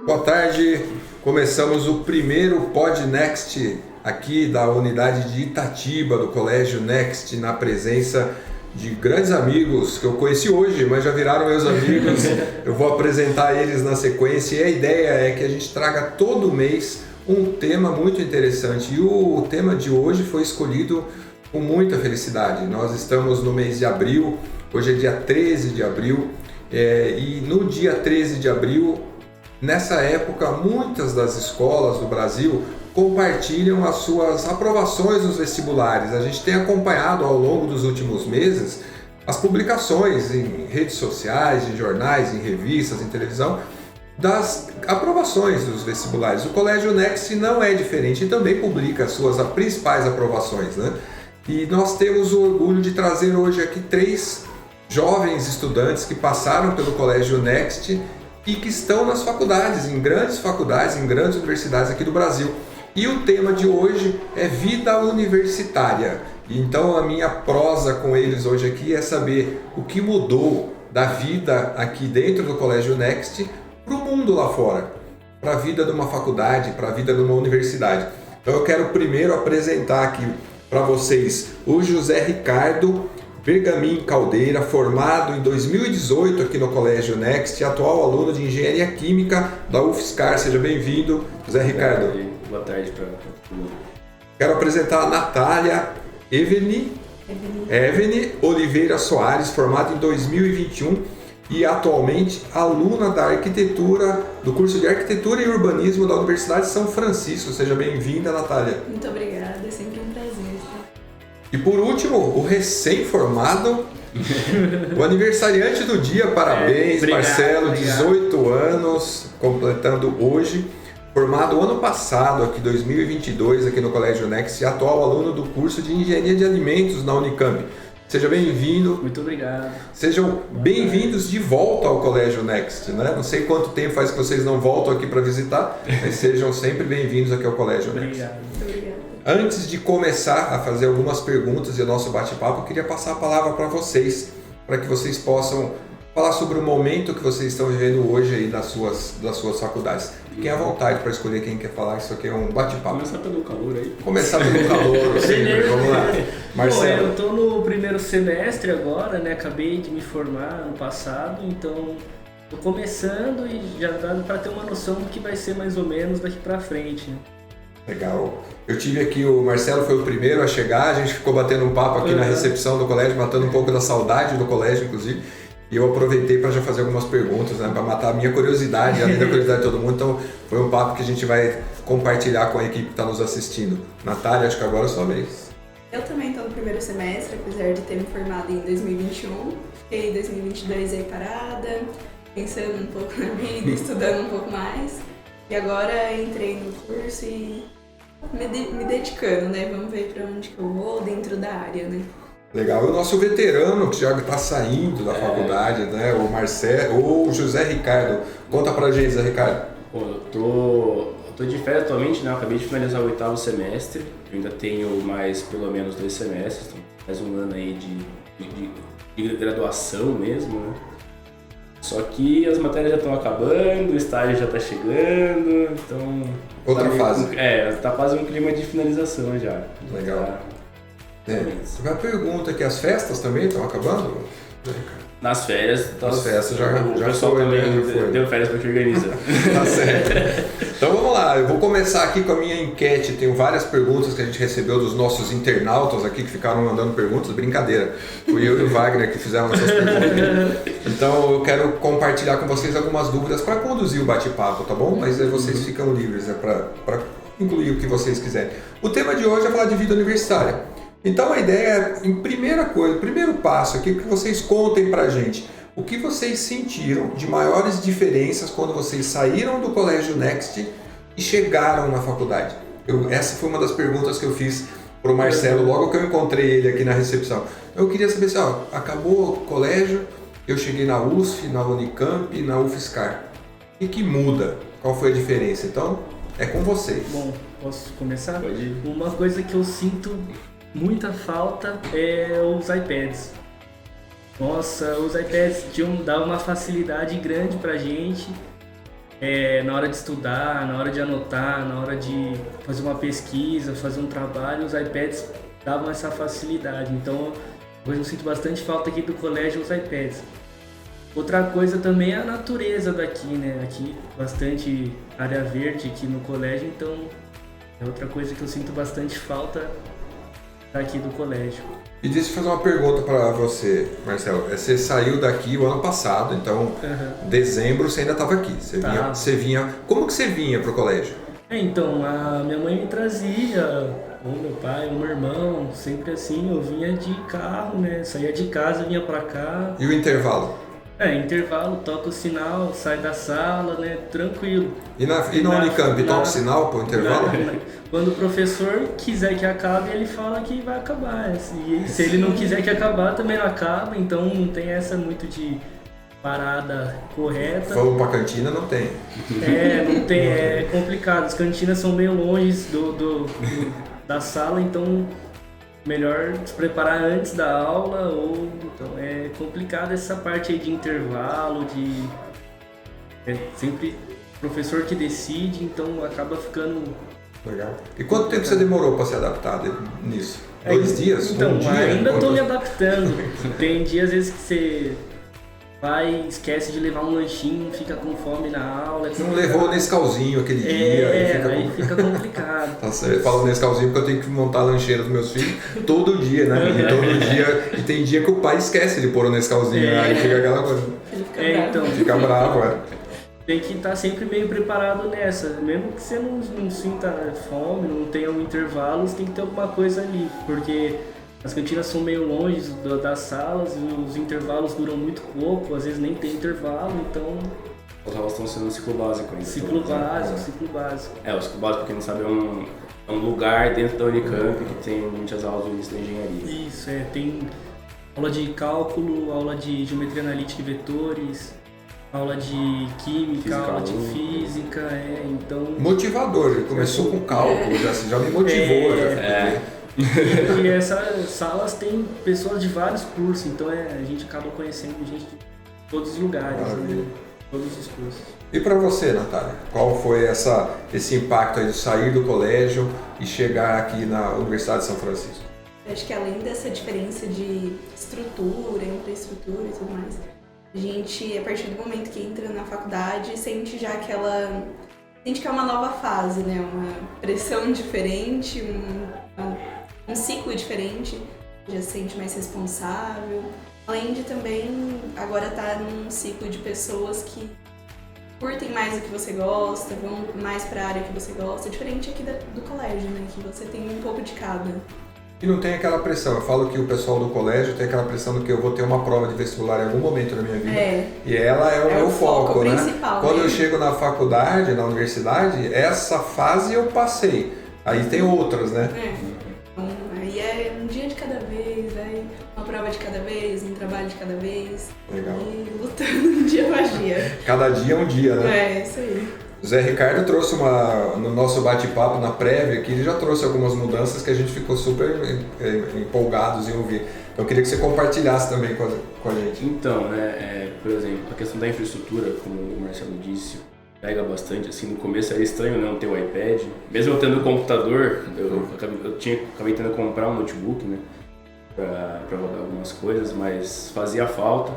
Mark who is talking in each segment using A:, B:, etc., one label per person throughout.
A: Boa tarde, começamos o primeiro Pod Next aqui da unidade de Itatiba do Colégio Next, na presença de grandes amigos que eu conheci hoje, mas já viraram meus amigos. Eu vou apresentar eles na sequência e a ideia é que a gente traga todo mês um tema muito interessante, e o tema de hoje foi escolhido com muita felicidade. Nós estamos no mês de abril, hoje é dia 13 de abril, e no dia 13 de abril, nessa época, muitas das escolas do Brasil compartilham as suas aprovações nos vestibulares. A gente tem acompanhado ao longo dos últimos meses as publicações em redes sociais, em jornais, em revistas, em televisão, das aprovações dos vestibulares. O Colégio Next não é diferente e também publica as suas principais aprovações, né? E nós temos o orgulho de trazer hoje aqui 3 jovens estudantes que passaram pelo Colégio Next e que estão nas faculdades, em grandes universidades aqui do Brasil. E o tema de hoje é vida universitária. Então a minha prosa com eles hoje aqui é saber o que mudou da vida aqui dentro do Colégio Next para o mundo lá fora, para a vida de uma faculdade, para a vida de uma universidade. Então eu quero primeiro apresentar aqui para vocês o José Ricardo Bergamin Caldeira, formado em 2018 aqui no Colégio Next, atual aluno de Engenharia Química da UFSCar. Seja bem-vindo, José Ricardo.
B: Boa tarde para todo mundo.
A: Quero apresentar a Natália Eveni Oliveira Soares, formada em 2021 e atualmente aluna da arquitetura, do curso de Arquitetura e Urbanismo da Universidade de São Francisco. Seja bem-vinda, Natália.
C: Muito obrigada, é sempre um prazer.
A: E por último, o recém-formado, o aniversariante do dia, parabéns,
B: obrigado,
A: Marcelo,
B: obrigado.
A: 18 anos, completando hoje, formado ano passado, aqui 2022, aqui no Colégio Next, e atual aluno do curso de Engenharia de Alimentos na Unicamp. Seja bem-vindo.
B: Muito obrigado.
A: Sejam bem-vindos de volta ao Colégio Next, né? Não sei quanto tempo faz que vocês não voltam aqui para visitar, mas sejam sempre bem-vindos aqui ao Colégio Next.
B: Obrigado.
C: Muito obrigada.
A: Antes de começar a fazer algumas perguntas e o nosso bate-papo, eu queria passar a palavra para vocês, para que vocês possam falar sobre o momento que vocês estão vivendo hoje aí das suas faculdades. Fiquem à vontade para escolher quem quer falar, isso aqui é um bate-papo.
B: Começar pelo calor aí.
A: Começar pelo calor, sempre. Vamos lá. Marcelo.
B: Bom, eu tô no primeiro semestre agora, né? Acabei de me formar ano passado, então tô começando e já dá para ter uma noção do que vai ser mais ou menos daqui para frente, né?
A: Legal. Eu tive aqui, o Marcelo foi o primeiro a chegar, a gente ficou batendo um papo aqui na recepção do colégio, matando um pouco da saudade do colégio, inclusive, e eu aproveitei para já fazer algumas perguntas, né, para matar a minha curiosidade, além da curiosidade de todo mundo, então foi um papo que a gente vai compartilhar com a equipe que está nos assistindo. Natália, acho que agora é a sua vez.
C: Eu também estou no primeiro semestre, apesar de ter me formado em 2021. Fiquei em 2022 aí parada, pensando um pouco na vida, estudando um pouco mais. E agora entrei no curso e me dedicando, né? Vamos ver para onde que eu vou dentro da área, né?
A: Legal. E o nosso veterano, que já está saindo da faculdade, né? O Marcelo, ou o José Ricardo. Conta pra gente, José Ricardo.
B: Bom, eu tô de férias atualmente, né? Eu acabei de finalizar o 8º semestre. Eu ainda tenho mais pelo menos 2 semestres, então mais um ano aí de graduação mesmo, né? Só que as matérias já estão acabando, o estágio já está chegando, então...
A: Outra fase.
B: Tá quase um clima de finalização já.
A: Legal. Uma pergunta aqui, as festas também estão acabando?
B: Nas férias,
A: As festas já
B: o pessoal
A: foi,
B: também
A: né? Já foi.
B: deu férias para que organiza.
A: Tá certo. Então vamos lá, eu vou começar aqui com a minha enquete. Tenho várias perguntas que a gente recebeu dos nossos internautas aqui que ficaram mandando perguntas. Brincadeira, fui eu e o Wagner que fizeram essas perguntas. Então eu quero compartilhar com vocês algumas dúvidas para conduzir o bate-papo, tá bom? Mas aí vocês ficam livres, né, para incluir o que vocês quiserem. O tema de hoje é falar de vida universitária. Então a ideia é, primeiro passo aqui, que vocês contem pra gente o que vocês sentiram de maiores diferenças quando vocês saíram do Colégio Next e chegaram na faculdade. Essa foi uma das perguntas que eu fiz pro Marcelo logo que eu encontrei ele aqui na recepção. Eu queria saber se, acabou o colégio, eu cheguei na USF, na Unicamp e na UFSCar. O que muda? Qual foi a diferença? Então, é com vocês.
B: Bom, posso começar? Pode ir. Uma coisa que eu sinto
D: muita falta é os iPads. Nossa, os iPads davam uma facilidade grande pra gente na hora de estudar, na hora de anotar, na hora de fazer uma pesquisa, fazer um trabalho, os iPads davam essa facilidade. Então, hoje eu sinto bastante falta aqui do colégio os iPads. Outra coisa também é a natureza daqui, né? Aqui, bastante área verde aqui no colégio, então é outra coisa que eu sinto bastante falta daqui do colégio.
A: E deixa eu fazer uma pergunta para você, Marcelo. Você saiu daqui o ano passado, então dezembro você ainda estava aqui. Você vinha. Como que você vinha pro colégio?
D: Então, a minha mãe me trazia, ou meu pai, ou meu irmão, sempre assim, eu vinha de carro, né? Saía de casa, vinha pra cá.
A: E o intervalo?
D: Intervalo, toca o sinal, sai da sala, né? Tranquilo.
A: E na Unicamp, toca o sinal pro intervalo?
D: Quando o professor quiser que acabe, ele fala que vai acabar. E se ele não quiser que acabar, também não acaba, então não tem essa muito de parada correta.
A: Vamos pra cantina, não tem.
D: Não tem, é complicado. As cantinas são meio longe da sala, então melhor se preparar antes da aula, então é complicado essa parte aí de intervalo, sempre o professor que decide, então acaba ficando...
A: Legal. E quanto tempo você demorou para se adaptar nisso? 2 dias?
D: Então,
A: um dia?
D: Ainda estou me adaptando. Tem dias às vezes que você vai, esquece de levar um lanchinho, fica com fome na aula.
A: Não levou o Nescauzinho aquele dia.
D: Aí fica complicado.
A: Nossa, eu falo Nescauzinho porque eu tenho que montar a lancheira dos meus filhos todo dia, né? Todo dia. E tem dia que o pai esquece de pôr o Nescauzinho, aí fica aquela coisa.
D: Então,
A: fica bravo,
D: Tem que estar sempre meio preparado nessa. Mesmo que você não sinta fome, não tenha um intervalo, você tem que ter alguma coisa ali. Porque as cantinas são meio longe das salas, os intervalos duram muito pouco, às vezes nem tem intervalo, então...
B: As aulas estão sendo ciclo básico ainda.
D: Ciclo básico.
B: O ciclo básico, pra quem não sabe, é um lugar dentro da Unicamp que tem muitas aulas do início da engenharia.
D: Isso, tem aula de cálculo, aula de geometria analítica e vetores, aula de química, aula de física, então...
A: Motivador, ele começou com cálculo, já me motivou.
D: E essas salas tem pessoas de vários cursos, então a gente acaba conhecendo gente de todos os lugares, né? Todos os cursos.
A: E para você, Natália, qual foi esse impacto aí de sair do colégio e chegar aqui na Universidade de São Francisco?
C: Eu acho que além dessa diferença de estrutura, infraestrutura e tudo mais, a gente, a partir do momento que entra na faculdade, sente já sente que é uma nova fase, né? Uma pressão diferente, um ciclo diferente, já se sente mais responsável. Além de também agora estar num ciclo de pessoas que curtem mais o que você gosta, vão mais para a área que você gosta, diferente aqui do colégio, né? Que você tem um pouco de cada.
A: E não tem aquela pressão. Eu falo que o pessoal do colégio tem aquela pressão de que eu vou ter uma prova de vestibular em algum momento da minha vida. E ela é o meu foco, né? Quando eu chego na faculdade, na universidade, essa fase eu passei. Aí tem outras, né?
C: Então, aí é um dia de cada vez, uma prova de cada vez, um trabalho de cada vez.
A: Legal.
C: E lutando dia após dia.
A: Cada dia é um dia, né?
C: Isso aí.
A: O Zé Ricardo trouxe no nosso bate-papo, na prévia, que ele já trouxe algumas mudanças que a gente ficou super empolgados em ouvir. Então eu queria que você compartilhasse também com a gente.
B: Então, por exemplo, a questão da infraestrutura, como o Marcelo disse, pega bastante. Assim, no começo era estranho não ter o iPad. Mesmo eu tendo o computador, eu acabei tendo que comprar um notebook, né, para rodar algumas coisas, mas fazia falta.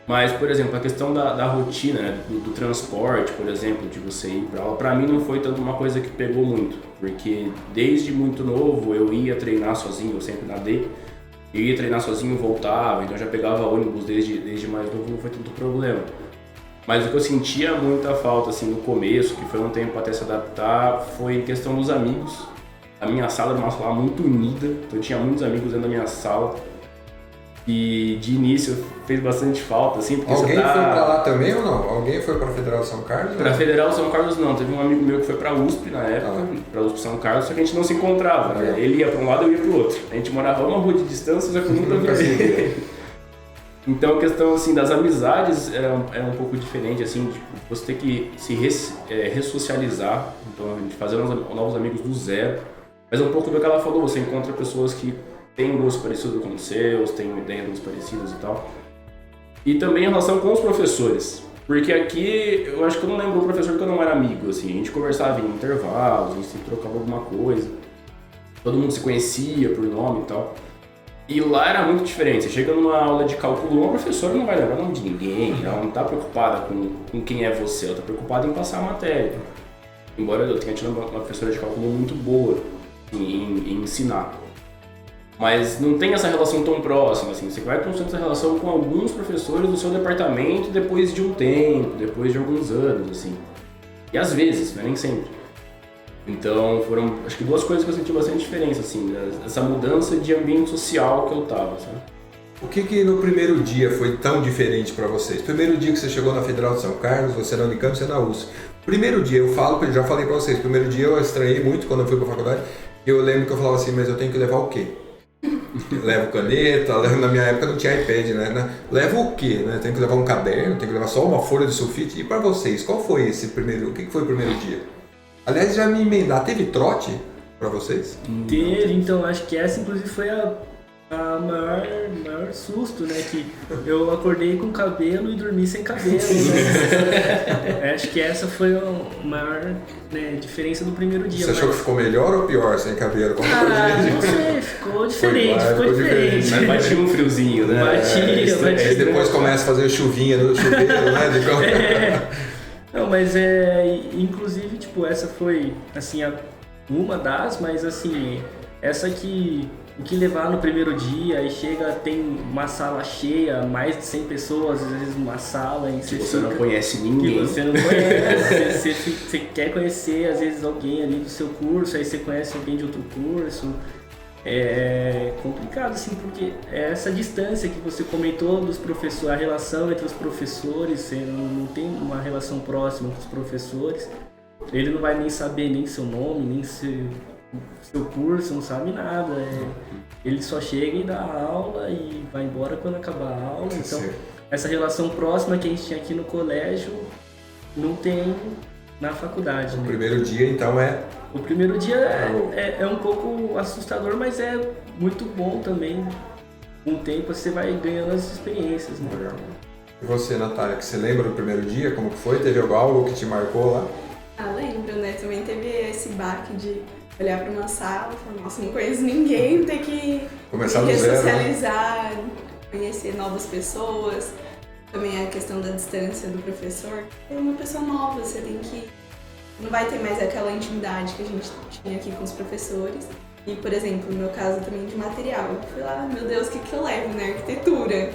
B: Mas, por exemplo, a questão da rotina, né, do transporte, por exemplo, de você ir para aula, para mim não foi tanto uma coisa que pegou muito, porque desde muito novo eu ia treinar sozinho, eu sempre nadei, eu ia treinar sozinho e voltava, então eu já pegava ônibus desde mais novo, não foi tanto problema. Mas o que eu sentia muita falta assim, no começo, que foi um tempo até se adaptar, foi em questão dos amigos. A minha sala era uma sala muito unida, então eu tinha muitos amigos dentro da minha sala. E de início fez bastante falta, assim, porque
A: alguém foi pra lá também ou não? Alguém foi pra Federal São Carlos?
B: Pra Federal São Carlos não, teve um amigo meu que foi pra USP na época, pra USP São Carlos, só que a gente não se encontrava, né? Ele ia pra um lado e eu ia pro outro. A gente morava uma rua de distância, só que eu nunca via ele. Então a questão assim, das amizades é um pouco diferente, assim, tipo, você tem que se ressocializar, então a gente fazer novos amigos do zero. Mas é um pouco do que ela falou, você encontra pessoas que têm gostos parecidos com os seus, têm ideias parecidas e tal. E também em relação com os professores. Porque aqui, eu acho que eu não lembro um professor que eu não era amigo, assim. A gente conversava em intervalos, a gente sempre trocava alguma coisa. Todo mundo se conhecia por nome e tal. E lá era muito diferente. Você chega numa aula de cálculo 1, a professora não vai lembrar o nome de ninguém. Ela não está preocupada com quem é você, ela está preocupada em passar a matéria. Embora eu tenha tido uma professora de cálculo muito boa em ensinar. Mas não tem essa relação tão próxima, assim. Você vai construindo essa relação com alguns professores do seu departamento depois de um tempo, depois de alguns anos, assim. E às vezes, mas nem sempre. Então foram, acho que 2 coisas que eu senti bastante diferença, assim, essa mudança de ambiente social que eu tava, sabe?
A: O que no primeiro dia foi tão diferente para vocês? Primeiro dia que você chegou na Federal de São Carlos, você na Unicamp, você na USP. Primeiro dia, já falei para vocês, primeiro dia eu estranhei muito quando eu fui para a faculdade, e eu lembro que eu falava assim, mas eu tenho que levar o quê? Levo caneta, na minha época não tinha iPad, né? Levo o quê? Né? Tenho que levar um caderno, tenho que levar só uma folha de sulfite. E para vocês, qual foi esse primeiro, o que foi o primeiro dia? Aliás, já me emendar, teve trote para vocês?
D: Teve, então acho que essa inclusive foi a maior susto, né? Que eu acordei com cabelo e dormi sem cabelo. Né? Acho que essa foi a maior, né, diferença do primeiro dia.
A: Você achou que ficou melhor ou pior sem cabelo?
D: Não sei, ficou diferente, ficou diferente.
B: Mas batia um friozinho, né?
D: Batia.
A: Aí depois começa a fazer chuvinha no chuveiro, né?
D: Não, mas inclusive, tipo, essa foi, assim, uma das, mas assim, essa que o que levar no primeiro dia, aí chega, tem uma sala cheia, mais de 100 pessoas, às vezes uma sala em
B: que você não conhece ninguém.
D: Que você não conhece, você quer conhecer às vezes alguém ali do seu curso, aí você conhece alguém de outro curso. É complicado, assim, porque é essa distância que você comentou dos professores, a relação entre os professores, você não tem uma relação próxima com os professores, ele não vai nem saber nem seu nome, nem seu curso, não sabe nada, ele só chega e dá aula e vai embora quando acabar a aula. Então essa relação próxima que a gente tinha aqui no colégio não tem na faculdade.
A: O primeiro dia então
D: O primeiro dia é um pouco assustador, mas é muito bom também. Com o tempo você vai ganhando as experiências, né?
A: E você, Natália, que você lembra do primeiro dia, como que foi? Teve algo que te marcou lá?
C: Lembro, né? Também teve esse baque de olhar para uma sala e falar, nossa, não conheço ninguém, ter que
A: começar do zero,
C: socializar, né? Conhecer novas pessoas. Também a questão da distância do professor. É uma pessoa nova, você tem que... Não vai ter mais aquela intimidade que a gente tinha aqui com os professores. E, por exemplo, no meu caso também de material. Eu fui lá, meu Deus, o que eu levo na arquitetura?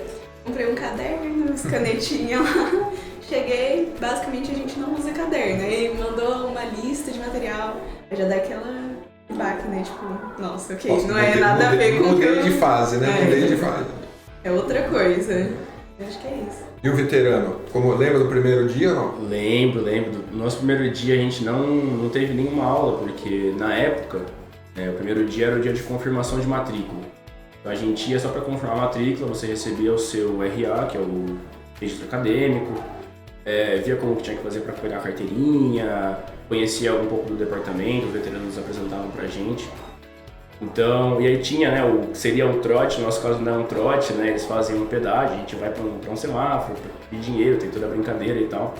C: Comprei um caderno, as canetinhas lá. Cheguei, basicamente a gente não usa caderno. Aí mandou uma lista de material. Aí já dá aquela baque, né? Tipo, nossa, ok, não é nada a ver com o que eu...
A: Mudei de fase, né? Mudei de fase.
C: É outra coisa. Eu acho que é isso.
A: E o veterano, lembra do primeiro dia ou não?
B: Lembro. No nosso primeiro dia a gente não teve nenhuma aula, porque na época, o primeiro dia era o dia de confirmação de matrícula. Então a gente ia só para confirmar a matrícula, você recebia o seu RA, que é o registro acadêmico, via como que tinha que fazer para pegar a carteirinha, conhecia um pouco do departamento, os veteranos nos apresentavam pra gente. Então, e aí tinha, né, seria um trote, no nosso caso não é um trote, né, eles fazem um pedágio, a gente vai pra um semáforo, pedir dinheiro, tem toda a brincadeira e tal.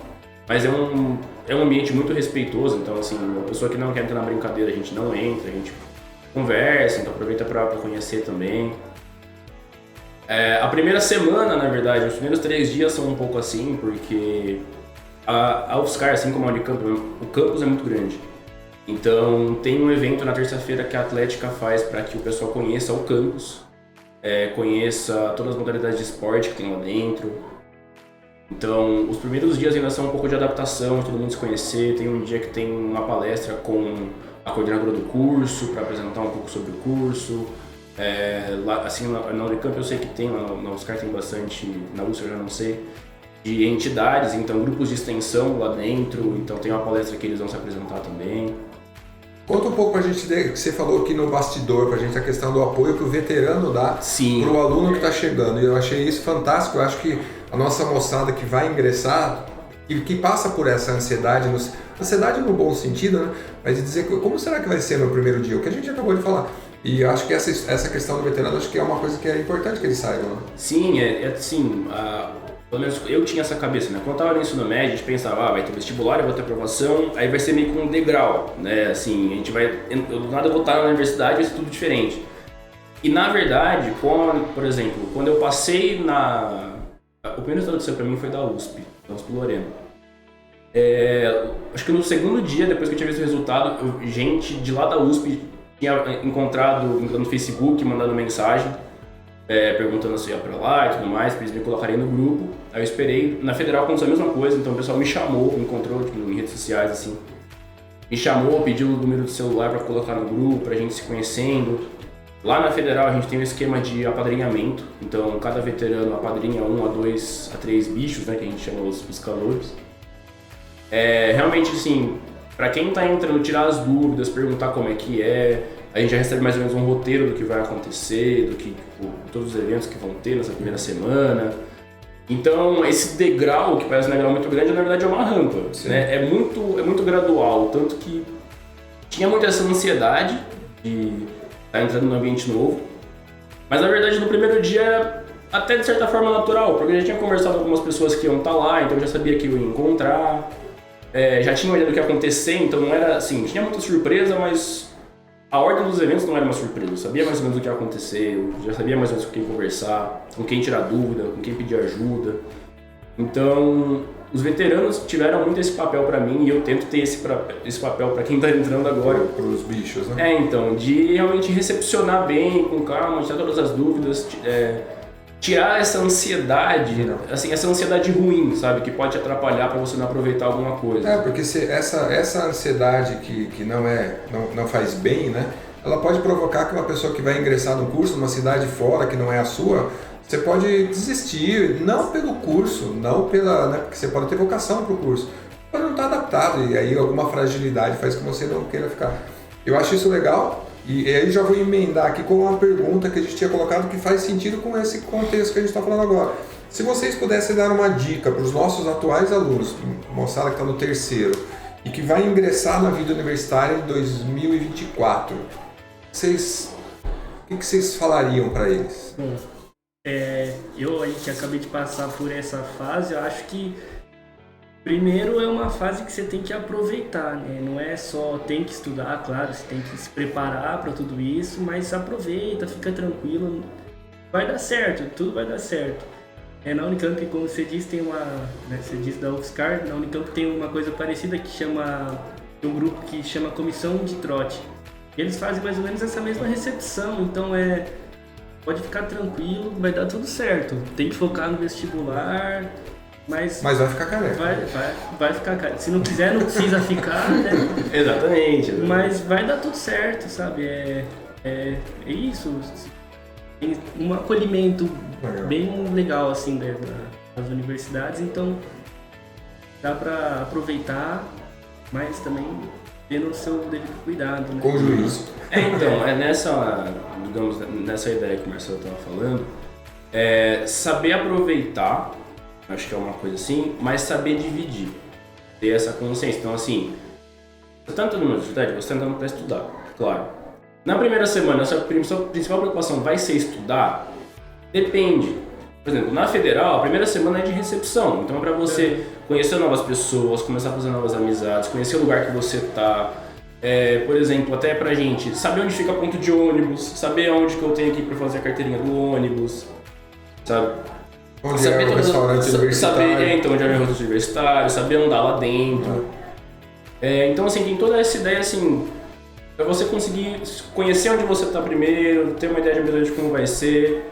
B: Mas é um ambiente muito respeitoso, então assim, uma pessoa que não quer entrar na brincadeira, a gente não entra, a gente conversa, então aproveita pra conhecer também. A primeira semana, na verdade, os primeiros 3 dias são um pouco assim, porque a UFSCar, assim como a Unicamp, o campus é muito grande. Então tem um evento na terça-feira que a Atlética faz para que o pessoal conheça o campus, conheça todas as modalidades de esporte que tem lá dentro. Então os primeiros dias ainda são um pouco de adaptação, todo mundo se conhecer. Tem um dia que tem uma palestra com a coordenadora do curso para apresentar um pouco sobre o curso. Lá, assim, na Unicamp eu sei que tem, na UFSCar tem bastante, na USP eu já não sei, de entidades, então grupos de extensão lá dentro, então tem uma palestra que eles vão se apresentar também.
A: Conta um pouco pra gente, que você falou aqui no bastidor, pra gente a questão do apoio que o veterano dá pro aluno que tá chegando. E eu achei isso fantástico, eu acho que a nossa moçada que vai ingressar, que passa por essa ansiedade, Ansiedade no bom sentido, né? Mas de dizer como será que vai ser meu primeiro dia? O que a gente acabou de falar. E acho que essa questão do veterano, acho que é uma coisa que é importante que eles saibam, né?
B: Sim, assim, pelo menos eu tinha essa cabeça, né? Quando eu tava no ensino médio, a gente pensava, vai ter vestibular, eu vou ter aprovação, aí vai ser meio que um degrau, né? Assim, a gente vai, do nada eu vou estar na universidade, vai ser tudo diferente. E na verdade, por exemplo, quando eu passei o primeiro resultado que saiu pra mim foi da USP Lorena. Acho que no segundo dia, depois que eu tinha visto o resultado, gente de lá da USP tinha encontrado no Facebook, mandando mensagem, perguntando se ia pra lá e tudo mais, pra eles me colocarem no grupo. Aí eu esperei, na Federal aconteceu a mesma coisa, então o pessoal me chamou, me encontrou em redes sociais, assim. Me chamou, pediu o número do celular pra colocar no grupo, pra gente se conhecendo. Lá na Federal a gente tem um esquema de apadrinhamento, então cada veterano apadrinha 1 a 2 a 3 bichos, né, que a gente chama os calouros. Realmente, assim, pra quem tá entrando, tirar as dúvidas, perguntar como é que a gente já recebe mais ou menos um roteiro do que vai acontecer, do que todos os eventos que vão ter nessa primeira semana. Então, esse degrau, que parece um degrau muito grande, na verdade é uma rampa, né? É muito gradual, tanto que tinha muita essa ansiedade de estar entrando num ambiente novo, mas na verdade no primeiro dia era até de certa forma natural, porque eu já tinha conversado com algumas pessoas que iam estar lá, então eu já sabia que eu ia encontrar, já tinha olhado o que ia acontecer, então não era assim, tinha muita surpresa, mas a ordem dos eventos não era uma surpresa, eu sabia mais ou menos o que ia acontecer, eu já sabia mais ou menos com quem conversar, com quem tirar dúvida, com quem pedir ajuda. Então, os veteranos tiveram muito esse papel pra mim e eu tento ter esse papel pra quem tá entrando agora.
A: Para os bichos, né?
B: Então, de realmente recepcionar bem, com calma, tirar todas as dúvidas, tirar essa ansiedade, assim, essa ansiedade ruim, sabe? Que pode te atrapalhar pra você não aproveitar alguma coisa.
A: Porque se essa ansiedade que não faz bem, né? Ela pode provocar que uma pessoa que vai ingressar no curso numa cidade fora, que não é a sua, você pode desistir, não pelo curso, não pela, né? Porque você pode ter vocação para o curso, pode não estar adaptado e aí alguma fragilidade faz com que você não queira ficar. Eu acho isso legal. E aí já vou emendar aqui com uma pergunta que a gente tinha colocado que faz sentido com esse contexto que a gente está falando agora. Se vocês pudessem dar uma dica para os nossos atuais alunos, moçada que está no terceiro e que vai ingressar na vida universitária em 2024, o que vocês falariam para eles?
D: Bom, eu aí que acabei de passar por essa fase, eu acho que primeiro é uma fase que você tem que aproveitar, né? Não é só tem que estudar, claro, você tem que se preparar para tudo isso, mas aproveita, fica tranquilo, vai dar certo, tudo vai dar certo. Na Unicamp, como você disse, tem você disse da UFSCar, na Unicamp tem uma coisa parecida que chama, um grupo que chama Comissão de Trote. Eles fazem mais ou menos essa mesma recepção, então pode ficar tranquilo, vai dar tudo certo. Tem que focar no vestibular. Mas
A: vai ficar careca.
D: Vai ficar careca. Se não quiser, não precisa ficar, né?
B: Exatamente.
D: Mas vai dar tudo certo, sabe? É isso. Tem um acolhimento bem legal, assim, das universidades. Então, dá pra aproveitar, mas também tendo o seu devido cuidado, né?
A: Com juízo.
B: Então, nessa ideia que o Marcelo estava falando, saber aproveitar, acho que é uma coisa assim, mas saber dividir, ter essa consciência. Então, assim, você está entrando na universidade, você está entrando para estudar, claro. Na primeira semana, a sua principal preocupação vai ser estudar? Depende. Por exemplo, na Federal, a primeira semana é de recepção, então é para você conhecer novas pessoas, começar a fazer novas amizades, conhecer o lugar que você está. Por exemplo, até pra gente saber onde fica ponto de ônibus, saber onde que eu tenho que ir para fazer a carteirinha do ônibus, sabe?
A: Onde é o restaurante universitário.
B: Saber, então, onde é o restaurante universitário, saber andar lá dentro. Então, assim, tem toda essa ideia, assim, pra você conseguir conhecer onde você está primeiro, ter uma ideia de como vai ser.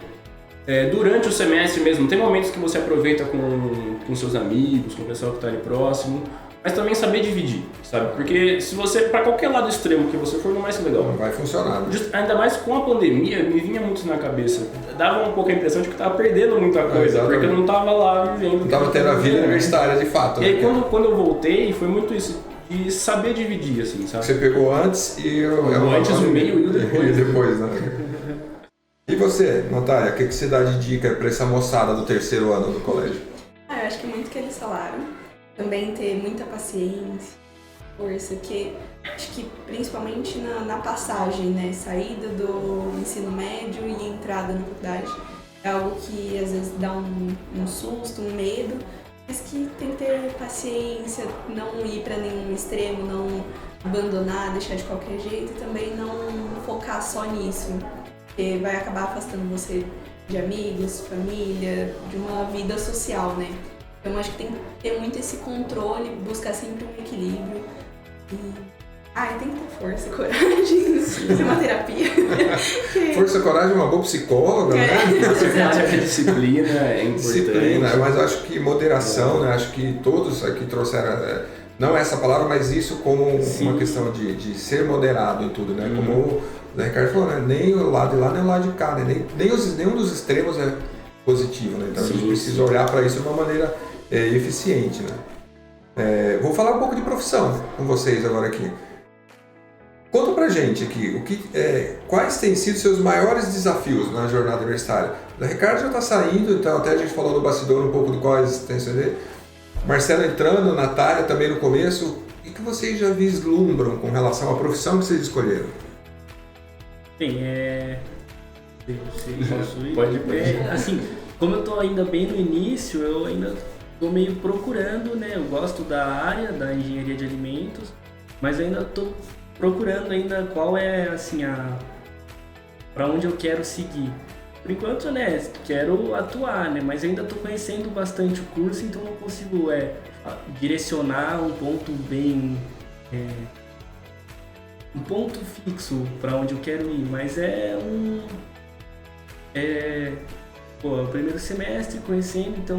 B: Durante o semestre mesmo, tem momentos que você aproveita com seus amigos, com o pessoal que está ali próximo, mas também saber dividir, sabe? Porque se você, para qualquer lado extremo que você for, não vai ser legal.
A: Não vai funcionar. Né?
B: Ainda mais com a pandemia, me vinha muito na cabeça. Dava um pouco a impressão de que eu estava perdendo muita coisa, porque eu não estava lá vivendo.
A: Não estava tendo a vida universitária de fato.
B: E aí quando eu voltei, foi muito isso, de saber dividir, assim, sabe?
A: Você pegou antes e
B: antes, o meio e o depois.
A: E depois, né? E você, Natália, o que você dá de dica para essa moçada do terceiro ano do colégio?
C: Eu acho que muito que eles falaram. Também ter muita paciência, força, que acho que principalmente na passagem, né? Saída do ensino médio e entrada na faculdade. É algo que às vezes dá um susto, um medo, mas que tem que ter paciência, não ir para nenhum extremo, não abandonar, deixar de qualquer jeito e também não focar só nisso, porque vai acabar afastando você de amigos, família, de uma vida social, né? Então acho que tem que ter muito esse controle, buscar sempre um equilíbrio e tem que ter força, coragem, fazer uma terapia.
A: Força, coragem, uma boa psicóloga, né?
B: Disciplina é importante.
A: Disciplina, mas eu acho que moderação, né? Acho que todos aqui trouxeram, não essa palavra, mas isso como uma questão de ser moderado em tudo, né? Como o Ricardo falou, né? Nem o lado de lá, nem o lado de cá, né? Nenhum dos extremos é positivo, né? Então a gente precisa olhar para isso de uma maneira eficiente, né? Vou falar um pouco de profissão com vocês agora aqui. Conta pra gente aqui, quais têm sido seus maiores desafios na jornada universitária? O Ricardo já está saindo, então até a gente falou no bastidor um pouco de quais tem sido. Marcelo entrando, Natália também no começo. O que vocês já vislumbram com relação à profissão que vocês escolheram?
D: Sim, posso ir?
B: Pode.
D: Assim, como eu tô ainda bem no início, eu ainda tô meio procurando, né? Eu gosto da área da engenharia de alimentos, mas eu ainda tô procurando ainda qual é, assim, para onde eu quero seguir. Por enquanto, né, quero atuar, né, mas ainda estou conhecendo bastante o curso, então não consigo direcionar um ponto bem, um ponto fixo para onde eu quero ir, mas o primeiro semestre conhecendo, então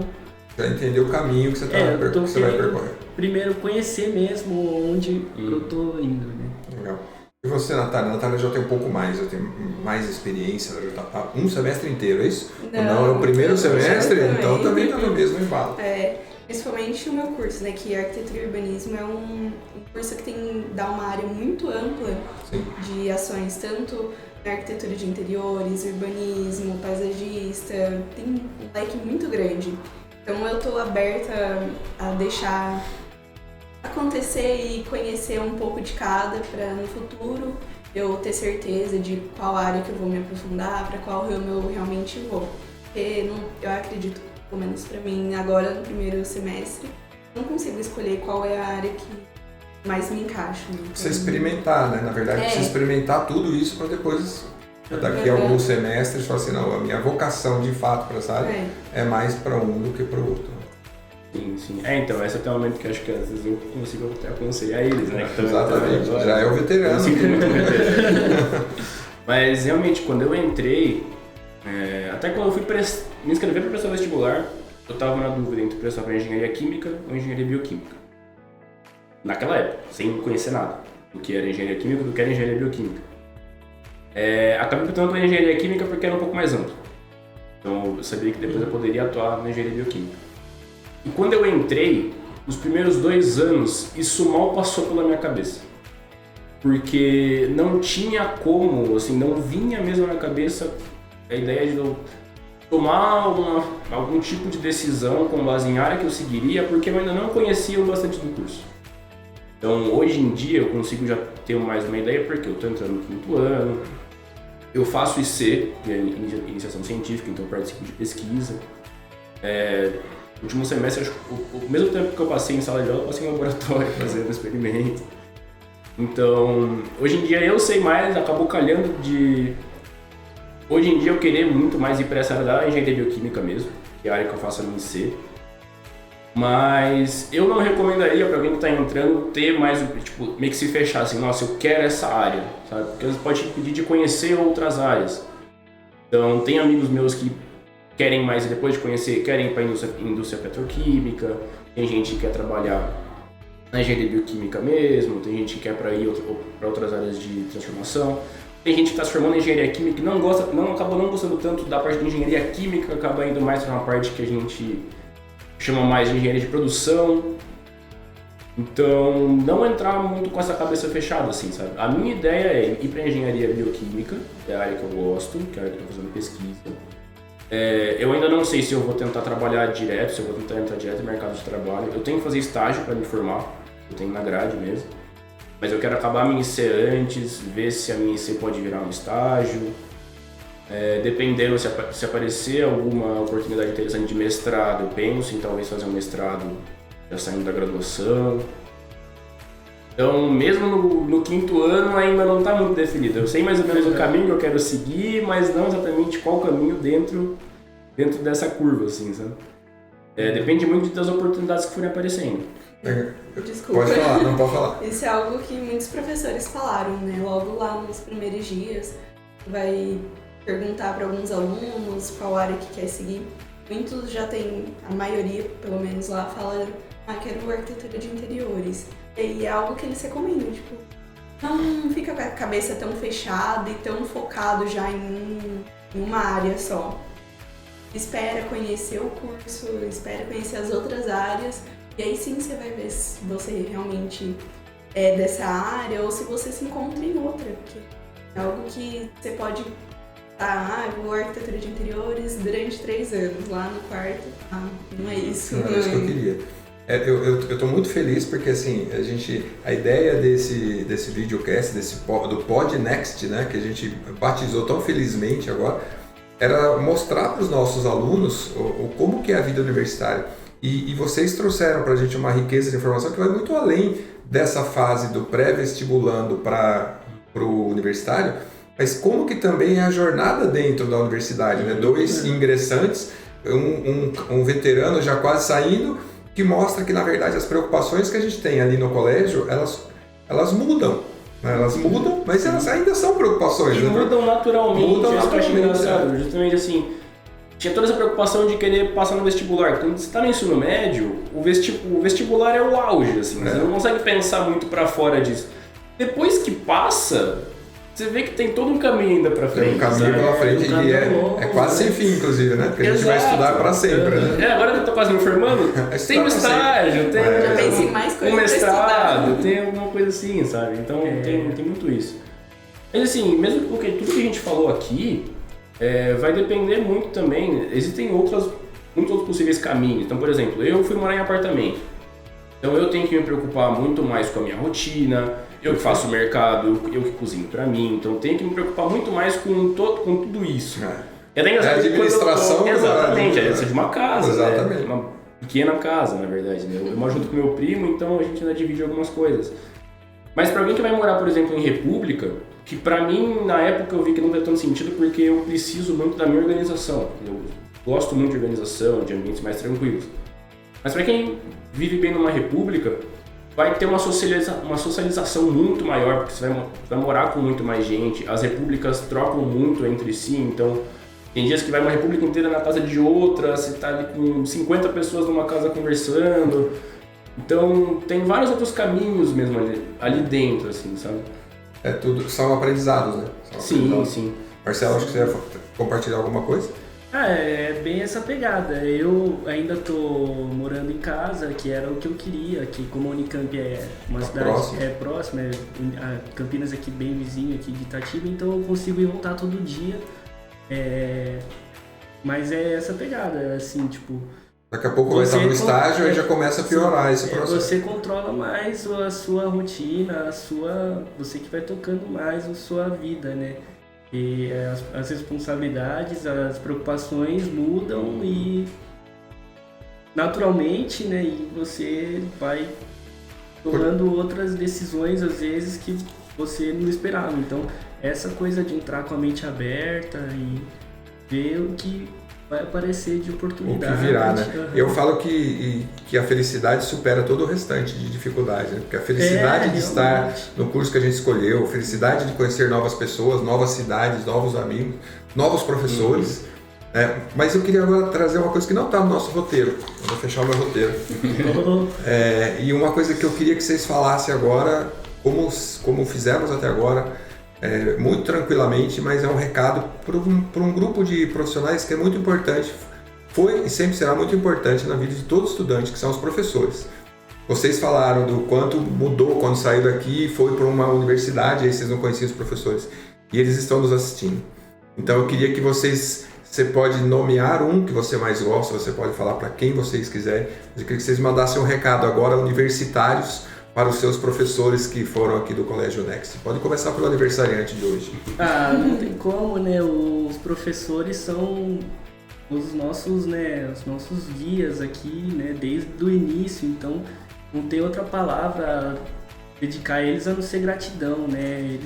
A: já entendeu o caminho que você, você vai percorrer.
D: Primeiro conhecer mesmo onde eu estou indo, né?
A: Legal. E você, Natália? A Natália já tem um pouco mais, já tem mais experiência, ela já tá um semestre inteiro, é isso? Não, é o primeiro semestre, então também está no mesmo embalo.
C: Principalmente o meu curso, né, que arquitetura e urbanismo é um curso que dá uma área muito ampla de ações, tanto na arquitetura de interiores, urbanismo, paisagista, tem um leque muito grande. Então eu estou aberta a deixar acontecer e conhecer um pouco de cada para no futuro eu ter certeza de qual área que eu vou me aprofundar, para qual ramo eu realmente vou. Porque eu acredito, pelo menos para mim, agora no primeiro semestre, não consigo escolher qual é a área que mais me encaixa. Né? Então,
A: você experimentar, né? Na verdade, precisa experimentar tudo isso para depois, daqui a alguns semestres, falar assim, não, a minha vocação de fato para essa área é mais para um do que para o outro.
B: Sim. Então, esse é o momento que eu acho que às vezes eu consigo até aconselhar eles, né?
A: Exatamente, já é o veterano.
B: Eu sinto muito veterano. Mas realmente, quando eu entrei, até quando eu fui me inscrever para prestar vestibular, eu estava na dúvida entre prestar para engenharia química ou engenharia bioquímica. Naquela época, sem conhecer nada do que era engenharia química, do que era engenharia bioquímica. Acabei optando pela engenharia química porque era um pouco mais amplo. Então eu sabia que depois eu poderia atuar na engenharia bioquímica. E quando eu entrei, nos primeiros 2 anos, isso mal passou pela minha cabeça. Porque não tinha como, assim, não vinha mesmo na cabeça a ideia de eu tomar algum tipo de decisão com base em área que eu seguiria, porque eu ainda não conhecia bastante do curso. Então, hoje em dia, eu consigo já ter mais uma ideia, porque eu estou entrando no 5º ano, eu faço IC, que é Iniciação Científica, então eu participo de pesquisa. No último semestre, acho que o mesmo tempo que eu passei em sala de aula, eu passei em laboratório fazendo experimento. Então, hoje em dia eu sei mais, acabou calhando de... Hoje em dia eu querer muito mais ir para essa área da engenharia bioquímica mesmo, que é a área que eu faço a minha IC. Mas eu não recomendaria para alguém que está entrando ter mais, tipo, meio que se fechar assim, nossa, eu quero essa área, sabe? Porque às vezes pode te impedir de conhecer outras áreas. Então, tem amigos meus que querem mais, depois de conhecer, querem ir para a indústria petroquímica, tem gente que quer trabalhar na engenharia bioquímica mesmo, tem gente que quer ir para outras áreas de transformação, tem gente que está se formando em engenharia química e acaba não gostando tanto da parte de engenharia química, acaba indo mais para uma parte que a gente chama mais de engenharia de produção. Então, não entrar muito com essa cabeça fechada, assim, sabe? A minha ideia é ir para engenharia bioquímica, que é a área que eu gosto, que é a área que eu estou fazendo pesquisa. Eu ainda não sei se eu vou tentar trabalhar direto, se eu vou tentar entrar direto no mercado de trabalho. Eu tenho que fazer estágio para me formar, eu tenho na grade mesmo. mas eu quero acabar a minha IC antes, ver se a minha IC pode virar um estágio. Dependendo, se aparecer alguma oportunidade interessante de mestrado, eu penso em talvez fazer um mestrado já saindo da graduação. Então, mesmo no 5º ano ainda não está muito definido. Eu sei mais ou menos o caminho que eu quero seguir, mas não exatamente qual caminho dentro dessa curva, assim, sabe? Depende muito das oportunidades que forem aparecendo.
C: Desculpa.
A: Pode falar, não pode falar.
C: Isso é algo que muitos professores falaram, né? Logo lá nos primeiros dias, vai perguntar para alguns alunos qual área que quer seguir. Muitos já têm, a maioria, pelo menos lá, fala quero arquitetura de interiores. E é algo que eles recomendam, tipo, não fica com a cabeça tão fechada e tão focado já em uma área só. Espera conhecer o curso, espera conhecer as outras áreas, e aí sim você vai ver se você realmente é dessa área ou se você se encontra em outra, porque é algo que você pode vou arquitetura de interiores durante 3 anos, lá no quarto, não é isso.
A: Não é isso que eu queria. Eu tô muito feliz porque assim, a ideia desse videocast, do PodNext, né, que a gente batizou tão felizmente agora, era mostrar para os nossos alunos como que é a vida universitária. E vocês trouxeram para a gente uma riqueza de informação que vai muito além dessa fase do pré-vestibulando para o universitário, mas como que também é a jornada dentro da universidade, né? 2 ingressantes, um veterano já quase saindo, que mostra que, na verdade, as preocupações que a gente tem ali no colégio, elas mudam. Né? Elas mudam, mas elas ainda são preocupações.
B: E
A: né?
B: mudam naturalmente.
A: Mudam naturalmente,
B: Justamente assim, tinha toda essa preocupação de querer passar no vestibular. Quando você está no ensino médio, o vestibular é o auge, assim. Você não consegue pensar muito para fora disso. Depois que passa, você vê que tem todo um caminho ainda pra frente.
A: Tem um caminho pela frente e é quase sem fim, inclusive, né? Porque a gente vai estudar para sempre, né?
B: Agora que eu tô quase me formando, tem um estágio, tem
C: já pensei em mais coisa
B: um mestrado,
C: pra
B: tem alguma coisa assim, sabe? Então tem muito isso. Mas assim, mesmo porque tudo que a gente falou aqui vai depender muito também. Existem muitos outros possíveis caminhos. Então, por exemplo, eu fui morar em apartamento. Então eu tenho que me preocupar muito mais com a minha rotina, eu que faço o mercado, eu que cozinho pra mim, então eu tenho que me preocupar muito mais com tudo isso. É a
A: administração.
B: Exatamente, é de uma casa,
A: exatamente.
B: Né? Uma pequena casa, na verdade. Né? Eu moro junto com meu primo, então a gente ainda divide algumas coisas. Mas pra alguém que vai morar, por exemplo, em república, que pra mim, na época, eu vi que não faz tanto sentido porque eu preciso muito da minha organização. Eu gosto muito de organização, de ambientes mais tranquilos. Mas para quem vive bem numa república, vai ter uma socialização muito maior, porque você vai morar com muito mais gente, as repúblicas trocam muito entre si, então tem dias que vai uma república inteira na casa de outra, você está ali com 50 pessoas numa casa conversando, então tem vários outros caminhos mesmo ali dentro, assim, sabe?
A: São aprendizados, né?
B: Sim.
A: Marcelo, acho que você ia compartilhar alguma coisa?
D: É bem essa pegada. Eu ainda tô morando em casa, que era o que eu queria, que como a Unicamp é uma cidade próxima, a Campinas aqui bem vizinho aqui de Itatiba, então eu consigo ir voltar todo dia. Mas é essa pegada, assim, tipo...
A: Daqui a pouco vai estar no estágio e já começa a piorar esse processo.
D: Você controla mais a sua rotina, você que vai tocando mais a sua vida, né? E as responsabilidades, as preocupações mudam e naturalmente, né, e você vai tomando outras decisões às vezes que você não esperava. Então essa coisa de entrar com a mente aberta e ver o que vai aparecer de oportunidade.
A: O que virá, né? Eu falo que a felicidade supera todo o restante de dificuldade, né? Porque a felicidade de estar no curso que a gente escolheu, a felicidade de conhecer novas pessoas, novas cidades, novos amigos, novos professores. Mas eu queria agora trazer uma coisa que não está no nosso roteiro. Eu vou fechar o meu roteiro. E uma coisa que eu queria que vocês falassem agora, como fizemos até agora, muito tranquilamente, mas é um recado para um grupo de profissionais que é muito importante, foi e sempre será muito importante na vida de todo estudante, que são os professores. Vocês falaram do quanto mudou quando saiu daqui e foi para uma universidade, aí vocês não conheciam os professores, e eles estão nos assistindo. Então eu queria que você pode nomear um que você mais gosta, você pode falar para quem vocês quiserem, eu queria que vocês mandassem um recado agora, universitários, para os seus professores que foram aqui do Colégio Next? Pode começar pelo aniversariante de hoje.
D: Não tem como, né? Os professores são os nossos guias aqui, né? Desde o início, então não tem outra palavra a dedicar a eles a não ser gratidão, né?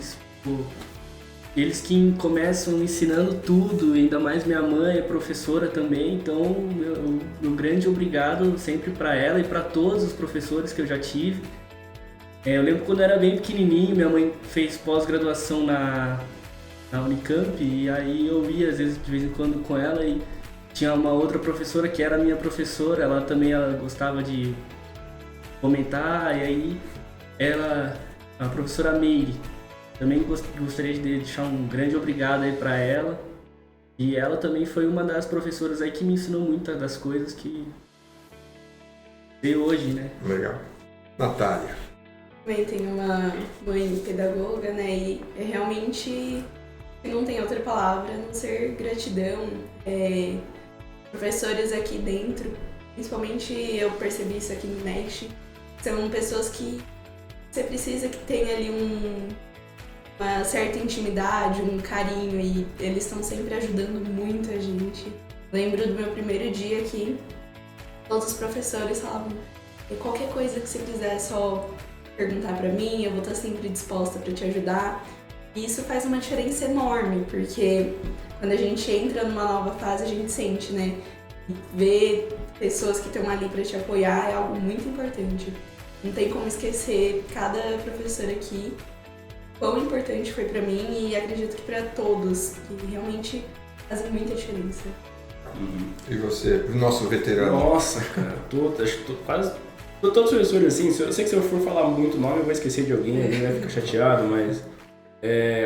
D: Eles que começam ensinando tudo, ainda mais minha mãe é professora também, então meu grande obrigado sempre para ela e para todos os professores que eu já tive. Eu lembro quando eu era bem pequenininho, minha mãe fez pós-graduação na Unicamp, e aí eu ia às vezes de vez em quando com ela, e tinha uma outra professora que era minha professora, ela gostava de comentar, e aí a professora Meire, também gostaria de deixar um grande obrigado aí para ela, e ela também foi uma das professoras aí que me ensinou muitas das coisas que sei hoje, né?
A: Legal. Natália.
C: Também tenho uma mãe pedagoga, né, e realmente não tem outra palavra a não ser gratidão. Professores aqui dentro, principalmente eu percebi isso aqui no Next, são pessoas que você precisa que tenha ali uma certa intimidade, um carinho, e eles estão sempre ajudando muito a gente. Lembro do meu primeiro dia aqui, todos os professores falavam: qualquer coisa que você quiser, só perguntar pra mim, eu vou estar sempre disposta para te ajudar. E isso faz uma diferença enorme, porque quando a gente entra numa nova fase, a gente sente, né? E ver pessoas que estão ali para te apoiar é algo muito importante. Não tem como esquecer cada professor aqui, quão importante foi para mim, e acredito que para todos, que realmente fazem muita diferença.
A: E você, o nosso veterano?
B: Nossa, cara, quase todos os professores assim, eu sei que se eu for falar muito nome eu vou esquecer de alguém, alguém vai ficar chateado, mas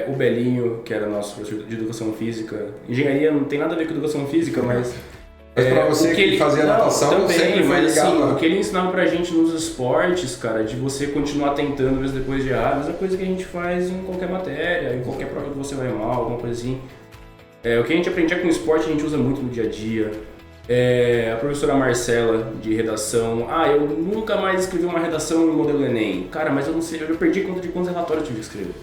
B: o Belinho, que era nosso professor de educação física, engenharia não tem nada a ver com educação física, mas
A: pra você que fazia natação,
B: também,
A: sempre foi
B: mas
A: ligado,
B: assim, o que ele ensinava pra gente nos esportes, cara, de você continuar tentando mesmo depois de errar, a mesma coisa que a gente faz em qualquer matéria, em qualquer prova que você vai mal, alguma coisa assim. O que a gente aprendia com o esporte a gente usa muito no dia a dia. A professora Marcela, de redação, eu nunca mais escrevi uma redação no modelo Enem. Cara, mas eu não sei, eu perdi conta de quantos relatórios eu tive que escrever.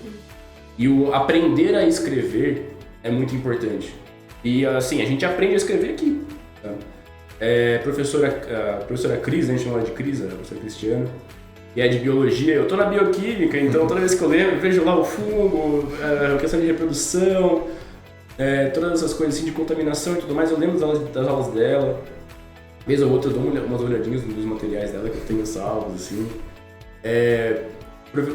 B: E o aprender a escrever é muito importante. E assim, a gente aprende a escrever aqui. Tá? A professora Cris, a gente chama ela de Cris, a professora Cristiana, e é de biologia. Eu tô na bioquímica, então toda vez que eu lembro, eu vejo lá o fungo, a questão de reprodução, todas essas coisas assim de contaminação e tudo mais, eu lembro das aulas dela. Vez ou outra eu dou umas olhadinhas nos materiais dela que eu tenho salvos, assim.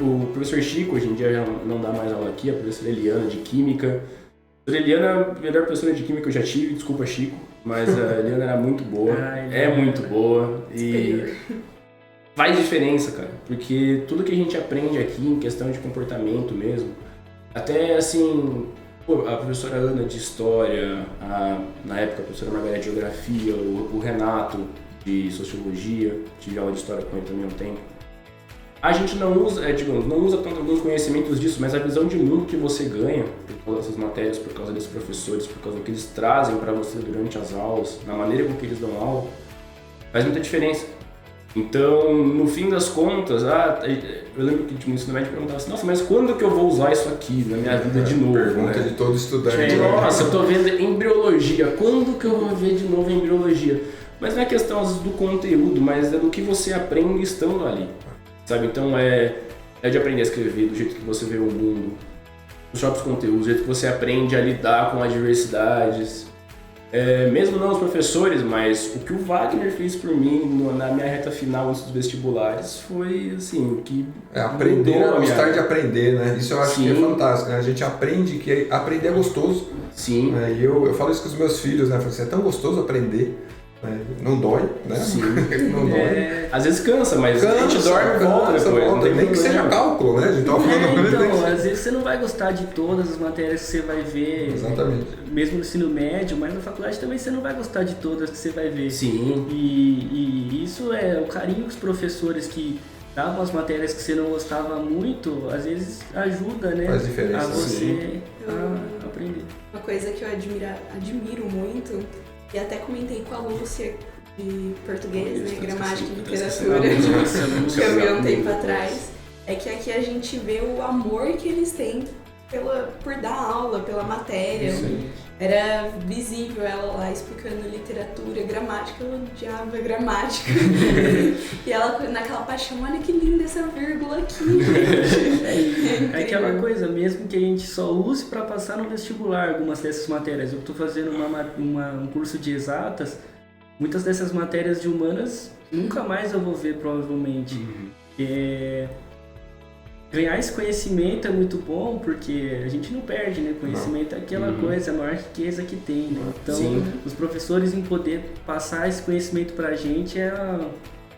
B: O professor Chico, hoje em dia já não dá mais aula aqui, a professora Eliana, de Química. A professora Eliana é a melhor professora de Química que eu já tive, desculpa Chico, mas a Eliana era muito boa, muito boa, e faz diferença, cara, porque tudo que a gente aprende aqui em questão de comportamento mesmo, até assim, a professora Ana de História, na época a professora Margareth de Geografia, o Renato de Sociologia, tive aula de História com ele também há um tempo. A gente não usa, não usa tanto alguns conhecimentos disso, mas a visão de mundo que você ganha por causa dessas matérias, por causa desses professores, por causa do que eles trazem para você durante as aulas, na maneira com que eles dão aula, faz muita diferença. Então, no fim das contas, eu lembro que no ensino médio perguntava assim: nossa, mas quando que eu vou usar isso aqui na minha vida de novo?
A: Pergunta, né? De todo estudante.
B: Nossa, eu tô vendo embriologia, quando que eu vou ver de novo embriologia? Mas não é questão às vezes do conteúdo, mas é do que você aprende estando ali. Sabe? Então é de aprender a escrever do jeito que você vê o mundo, os próprios conteúdos, do jeito que você aprende a lidar com adversidades. Mesmo não os professores, mas o que o Wagner fez por mim na minha reta final antes dos vestibulares foi assim, o que
A: aprender a gostar de aprender, né? Isso eu acho que é fantástico, né? A gente aprende que aprender é gostoso.
B: Sim.
A: Né? E eu falo isso com os meus filhos, né? Eu falo assim, é tão gostoso aprender. Não dói, né?
B: Sim.
A: Não dói.
B: Às vezes cansa, mas a gente dorme e volta depois.
A: Nem que seja cálculo, né? A gente tava falando
D: então, às vezes você não vai gostar de todas as matérias que você vai ver.
A: Exatamente.
D: Mesmo no ensino médio, mas na faculdade também você não vai gostar de todas que você vai ver.
B: Sim.
D: E isso é o carinho dos professores que davam as matérias que você não gostava muito, às vezes ajuda, né?
A: Faz diferença.
D: A você a aprender.
C: Uma coisa que eu admiro muito, e até comentei com a Lúcia de português, né? Gramática e
B: Nossa,
C: literatura,
B: nossa,
C: que eu vi um
B: muito
C: tempo
B: bom.
C: atrás. É que aqui a gente vê o amor que eles têm por dar aula, pela matéria. Era visível ela lá explicando literatura, gramática, eu odiava gramática. E ela naquela paixão, olha que linda essa vírgula aqui, gente.
D: É aquela coisa, mesmo que a gente só use para passar no vestibular algumas dessas matérias. Eu estou fazendo um curso de exatas, muitas dessas matérias de humanas nunca mais eu vou ver, provavelmente. Ganhar esse conhecimento é muito bom, porque a gente não perde, né? Conhecimento é aquela coisa, a maior riqueza que tem, né? Então, os professores em poder passar esse conhecimento pra gente é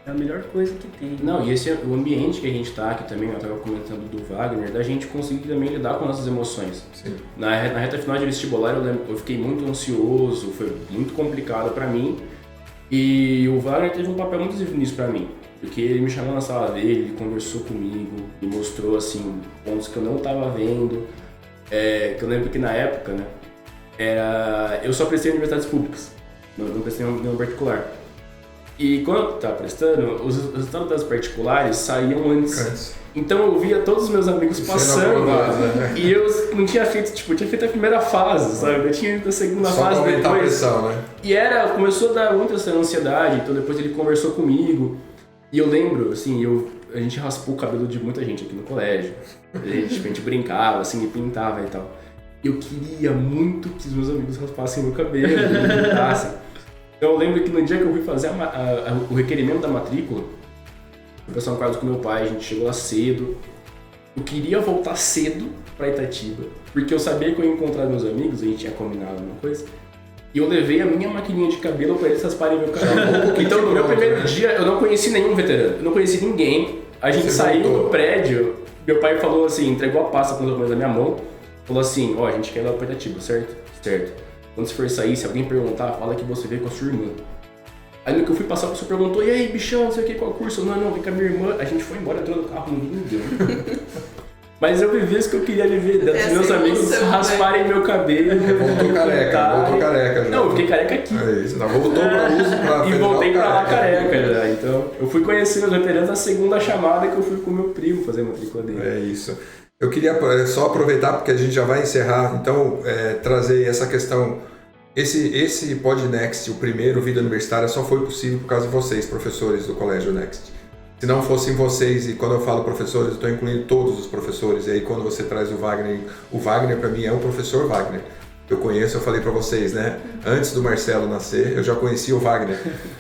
D: a melhor coisa que tem.
B: Não, e esse é o ambiente que a gente tá aqui também, eu estava comentando do Wagner, da gente conseguir também lidar com nossas emoções.
A: Sim.
B: Na reta final de vestibular, eu lembro que eu fiquei muito ansioso, foi muito complicado pra mim. E o Wagner teve um papel muito decisivo nisso pra mim. Porque ele me chamou na sala dele, ele conversou comigo, me mostrou assim, pontos que eu não estava vendo. Que eu lembro que na época, né, eu só prestei em universidades públicas, não prestei em nenhuma particular. E quando eu estava prestando, os resultados das particulares saíam antes. Então eu via todos os meus amigos passando e eu não tinha feito, tipo, eu tinha feito a primeira fase, sabe? Eu tinha ido a segunda fase
A: Só pra aumentar a
B: depois.
A: pressão, né?
B: E começou a dar muita essa ansiedade, então depois ele conversou comigo. E eu lembro, assim, a gente raspou o cabelo de muita gente aqui no colégio. A gente brincava, assim, e pintava e tal. E eu queria muito que os meus amigos raspassem meu cabelo, me pintassem. Então eu lembro que no dia que eu fui fazer o requerimento da matrícula, fui passar um quadro com meu pai, a gente chegou lá cedo. Eu queria voltar cedo pra Itatiba, porque eu sabia que eu ia encontrar meus amigos, a gente tinha combinado alguma coisa. E eu levei a minha maquininha de cabelo pra eles rasparem meu cabelo. Então, no meu primeiro dia, eu não conheci nenhum veterano. Eu não conheci ninguém. A gente saiu do prédio, meu pai falou assim, entregou a pasta com os documentos na minha mão. Falou assim, a gente quer ir lá pra Itatiba, certo? Certo. Quando você for sair, se alguém perguntar, fala que você veio com a sua irmã. Aí no que eu fui passar, a pessoa perguntou, e aí, bichão, não sei o que, qual curso? Não, vem com a minha irmã. A gente foi embora, entrou no carro, não deu. Mas eu vivi isso que eu queria viver, dos meus amigos rasparem meu cabelo.
A: Voltou careca já.
B: Não, eu fiquei careca aqui.
A: É isso, não, voltou pra uso pra
B: E voltei pra lá careca já. Então, eu fui conhecer os veteranos na segunda chamada que eu fui com meu primo fazer a matrícula dele.
A: É isso. Eu queria só aproveitar, porque a gente já vai encerrar, então, trazer essa questão. Esse PodNext, o primeiro Vida Universitária, só foi possível por causa de vocês, professores do Colégio Next. Se não fossem vocês, e quando eu falo professores, eu estou incluindo todos os professores, e aí quando você traz o Wagner para mim é o professor Wagner. Eu conheço, eu falei para vocês, né? Antes do Marcelo nascer, eu já conhecia o Wagner.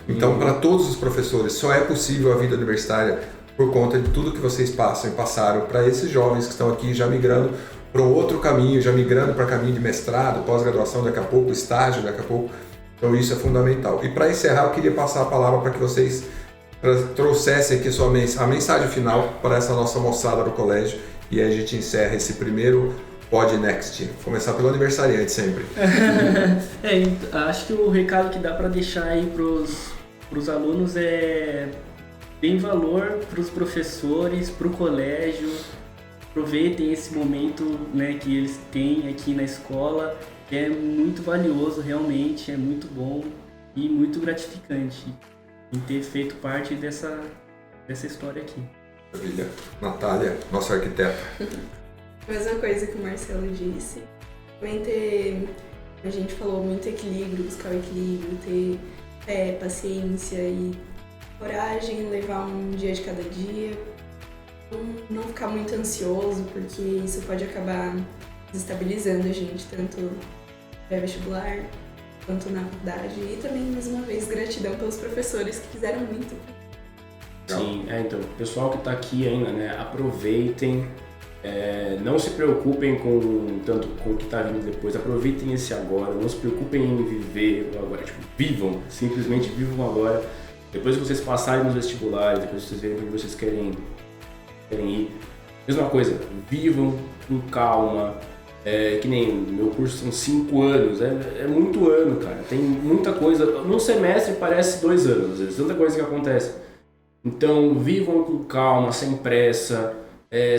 A: Então, para todos os professores, só é possível a vida universitária por conta de tudo que vocês passam e passaram para esses jovens que estão aqui já migrando para um outro caminho, já migrando para caminho de mestrado, pós-graduação daqui a pouco, estágio daqui a pouco. Então, isso é fundamental. E para encerrar, eu queria passar a palavra para que vocês trouxessem aqui a mensagem final para essa nossa moçada do colégio e aí a gente encerra esse primeiro PodNext. Vou começar pelo aniversariante sempre.
D: Acho que o recado que dá para deixar aí pros alunos é deem valor pros professores, pro colégio, aproveitem esse momento, né, que eles têm aqui na escola, que é muito valioso realmente, é muito bom e muito gratificante em ter feito parte dessa história aqui.
A: Maravilha. Natália, nossa arquiteta.
C: Mesma coisa que o Marcelo disse. Também a gente falou muito equilíbrio, buscar o equilíbrio, ter fé, paciência e coragem, levar um dia de cada dia. Não ficar muito ansioso, porque isso pode acabar desestabilizando a gente, tanto pré-vestibular quanto na faculdade. E também, mais uma vez, gratidão pelos professores que fizeram muito.
B: Sim, então, o pessoal que está aqui ainda, né, aproveitem, não se preocupem tanto com o que está vindo depois, aproveitem esse agora, não se preocupem em viver agora, vivam, simplesmente vivam agora. Depois que vocês passarem nos vestibulares, depois que vocês verem onde vocês querem ir, mesma coisa, vivam com calma. Que nem meu curso são 5 anos, é muito ano, cara, tem muita coisa, num semestre parece 2 anos, às vezes, tanta coisa que acontece. Então vivam com calma, sem pressa,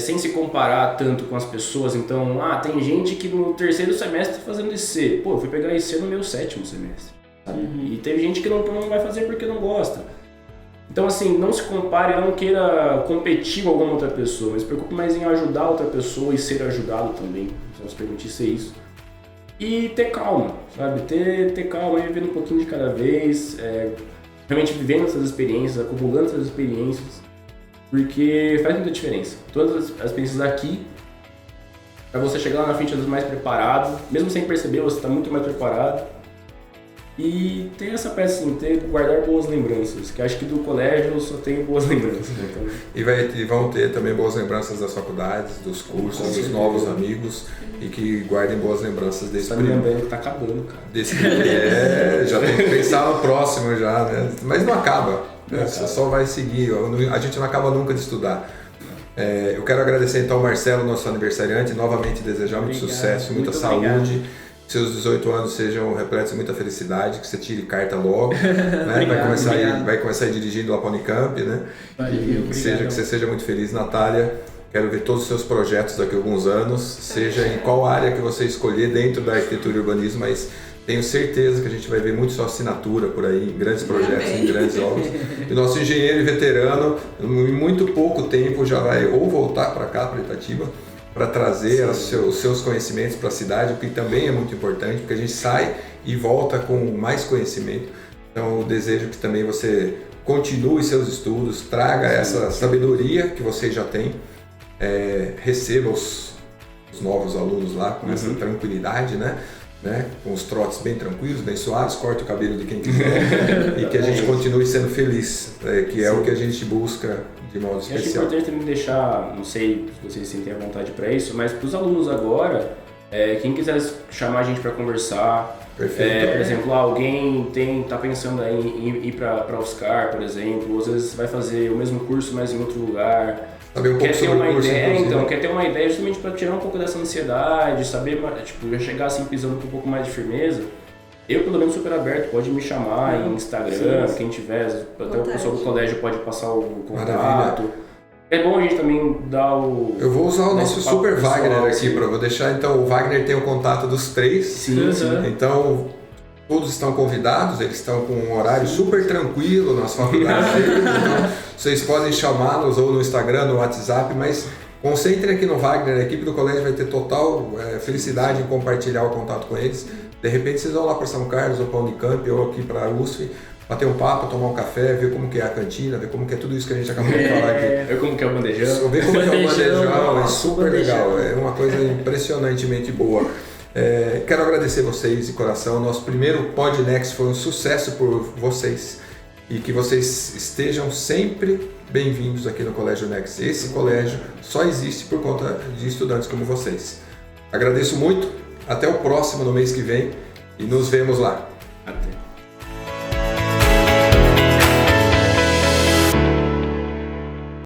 B: sem se comparar tanto com as pessoas. Então, tem gente que no terceiro semestre está fazendo IC, eu fui pegar IC no meu 7º semestre. sabe? E teve gente que não vai fazer porque não gosta. Então, assim, não se compare, não queira competir com alguma outra pessoa, mas se preocupe mais em ajudar outra pessoa e ser ajudado também, se nos permitir ser isso. E ter calma, sabe? Ter calma, ir vivendo um pouquinho de cada vez, realmente vivendo essas experiências, acumulando essas experiências, porque faz muita diferença. Todas as experiências aqui, para você chegar lá na frente, às vezes mais preparado, mesmo sem perceber, você está muito mais preparado. E ter essa peça assim, guardar boas lembranças, que acho que do colégio eu só tenho boas lembranças. Então...
A: E vão ter também boas lembranças das faculdades, dos cursos, dos novos amigos, e que guardem boas lembranças desse
B: Só me lembrando que tá acabando, cara.
A: Já tem que pensar no próximo já, né? Mas não acaba, né? Só vai seguir, a gente não acaba nunca de estudar. Eu quero agradecer então ao Marcelo, nosso aniversariante, novamente desejar muito sucesso, muita saúde. Obrigado. Seus 18 anos sejam repletos de muita felicidade, que você tire carta logo, né?
D: Obrigado,
A: vai começar a ir dirigindo lá para a Unicamp, né? Que você seja muito feliz, Natália. Quero ver todos os seus projetos daqui a alguns anos, seja em qual área que você escolher dentro da arquitetura e urbanismo, mas tenho certeza que a gente vai ver muito sua assinatura por aí, em grandes projetos, em grandes obras. E o nosso engenheiro e veterano, em muito pouco tempo, já vai ou voltar para cá, para Itatiba, para trazer os seus conhecimentos para a cidade, o que também é muito importante, porque a gente sai e volta com mais conhecimento. Então, eu desejo que também você continue seus estudos, traga essa sabedoria que você já tem, receba os novos alunos lá com essa tranquilidade, né? Com os trotes bem tranquilos, bem suaves, corta o cabelo de quem quiser e que a gente continue sendo feliz, que é o que a gente busca de modo especial.
B: Acho importante também deixar, não sei se vocês sentem a vontade para isso, mas para os alunos agora, quem quiser chamar a gente para conversar, por exemplo, alguém tá pensando em ir para Oscar, por exemplo, ou às vezes vai fazer o mesmo curso, mas em outro lugar.
A: Saber um pouco sobre o curso,
B: quer ter uma ideia justamente para tirar um pouco dessa ansiedade, saber, já chegar assim pisando com um pouco mais de firmeza. Eu, pelo menos, super aberto, pode me chamar em Instagram, quem tiver, até o pessoal do colégio pode passar o contato. Maravilha. É bom a gente também dar o...
A: Eu vou usar o nosso Super Wagner aqui, vou deixar, então, o Wagner tem o contato dos três.
B: Sim.
A: Então, todos estão convidados, eles estão com um horário super tranquilo nas faculdades deles, então vocês podem chamá-los ou no Instagram, no WhatsApp, mas concentrem aqui no Wagner, a equipe do colégio vai ter total felicidade em compartilhar o contato com eles. De repente vocês vão lá para São Carlos ou para a Unicamp ou aqui para a USF, bater um papo, tomar um café, ver como que é a cantina, ver como que é tudo isso que a gente acabou de falar aqui.
B: Ver como que é o bandejão.
A: Ver como que é o bandejão, é super legal, é uma coisa impressionantemente boa. Quero agradecer vocês de coração. Nosso primeiro PodNext foi um sucesso por vocês e que vocês estejam sempre bem-vindos aqui no Colégio Next. Esse colégio só existe por conta de estudantes como vocês. Agradeço muito, até o próximo no mês que vem e nos vemos lá.
B: Até.